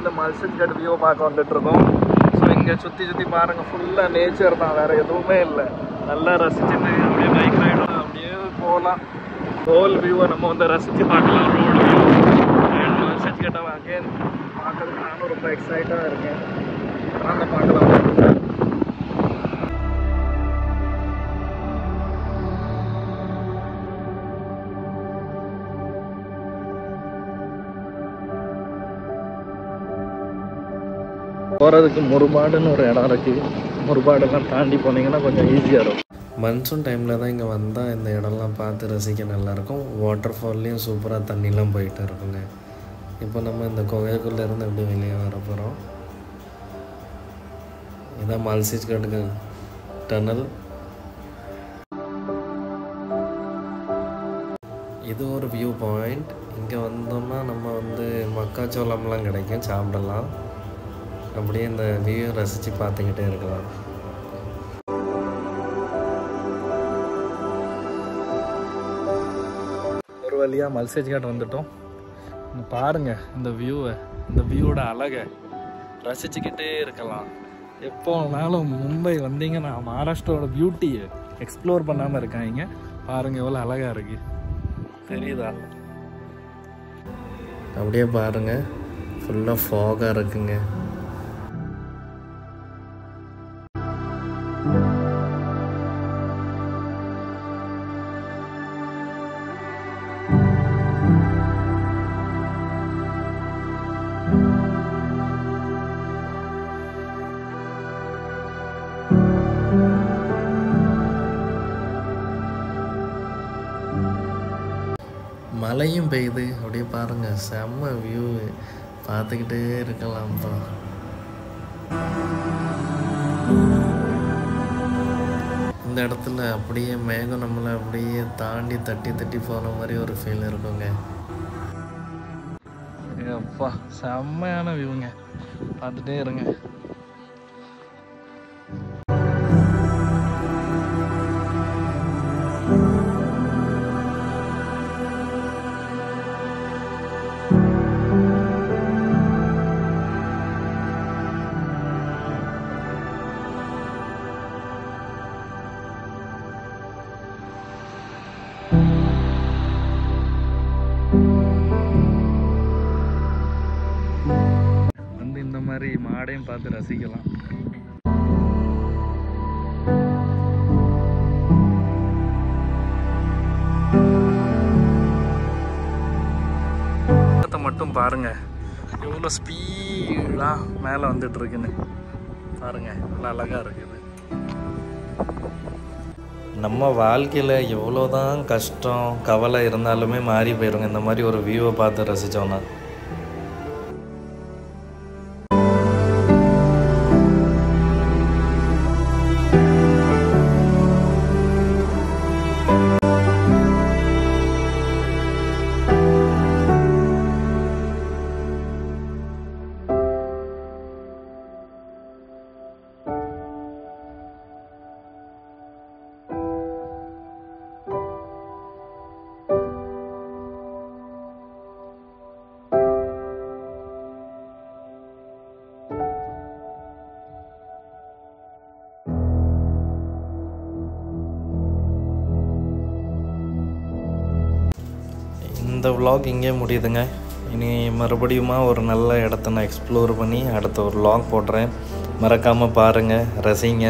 வந்து மல்செட் cut view பார்க்க வந்துட்டுருக்கோம். ஸோ இங்கே சுற்றி பாருங்கள், ஃபுல்லாக நேச்சர் தான், வேறு எதுவுமே இல்லை. நல்லா ரசிச்சுட்டு அப்படியே பைக் ரைடும் அப்படியே போகலாம். ஹோல் வியூவை நம்ம வந்து ரசித்து பார்க்கலாம். ரோடு வியூ அண்ட் மல்செட் கட்டை அகேன் பார்க்கறதுக்கு நானும் ரொம்ப எக்ஸைட்டாக இருக்கேன். வாங்க பார்க்கலாம். போகிறதுக்கு முருபாடுன்னு ஒரு இடம் இருக்குது. முருபாடெல்லாம் தாண்டி போனீங்கன்னா கொஞ்சம் ஈஸியாக இருக்கும். மன்சூன் டைமில் தான் இங்கே வந்தால் இந்த இடம்லாம் பார்த்து ரசிக்க நல்லாயிருக்கும். வாட்டர் ஃபால்லையும் சூப்பராக தண்ணிலாம் போயிட்டு இருக்குங்க. இப்போ நம்ம இந்த குகைக்குள்ளேருந்து எப்படி வெளியே வர போகிறோம். இதான் மல்செட் கட் டனல். இது ஒரு வியூ பாயிண்ட். இங்கே வந்தோம்னா நம்ம வந்து மக்காச்சோளம்லாம் கிடைக்கும், சாப்பிடலாம். அப்படியே இந்த வியூ ரசித்து பார்த்துக்கிட்டே இருக்கலாம். ஒரு வழியாக மல்செட் கட் வந்துட்டோம். பாருங்கள் இந்த வியூவை, இந்த வியூவோட அழகை ரசிச்சுக்கிட்டே இருக்கலாம். எப்போனாலும் மும்பை வந்தீங்கன்னா மகாராஷ்டிராவோட பியூட்டியை எக்ஸ்ப்ளோர் பண்ணாமல் இருக்காங்க. பாருங்கள் எவ்வளோ அழகாக இருக்குது, தெரியுதா? அப்படியே பாருங்கள், ஃபுல்லாக ஃபாகாக இருக்குங்க. மழையும் பெய்யுது. அப்படியே பாருங்கள், செம்ம வியூ, பார்த்துக்கிட்டே இருக்கலாம்ப்பா. இந்த இடத்துல அப்படியே மேகம் நம்மளை அப்படியே தாண்டி தட்டி போகிற மாதிரி ஒரு ஃபீல் இருக்குங்க. அப்பா செம்மையான வியூங்க, பார்த்துட்டே இருங்க. இந்த மாதிரி மாடையும் பார்த்து ரசிக்கலாம். மட்டும் பாருங்க எவ்வளோ ஸ்பீடாக மேலே வந்துட்டு இருக்குன்னு பாருங்க, எவ்வளோ அழகாக இருக்குது. நம்ம வாழ்க்கையில் எவ்வளோதான் கஷ்டம் கவலை இருந்தாலுமே மாறி போயிடுங்க இந்த மாதிரி ஒரு வியூவை பார்த்து ரசித்தோன்னா. இந்த vlog இங்கே முடியுதுங்க. இனி மறுபடியும் ஒரு நல்ல இடத்த நான் எக்ஸ்ப்ளோர் பண்ணி அடுத்த ஒரு vlog போடுறேன். மறக்காமல் பாருங்கள், ரசிங்க.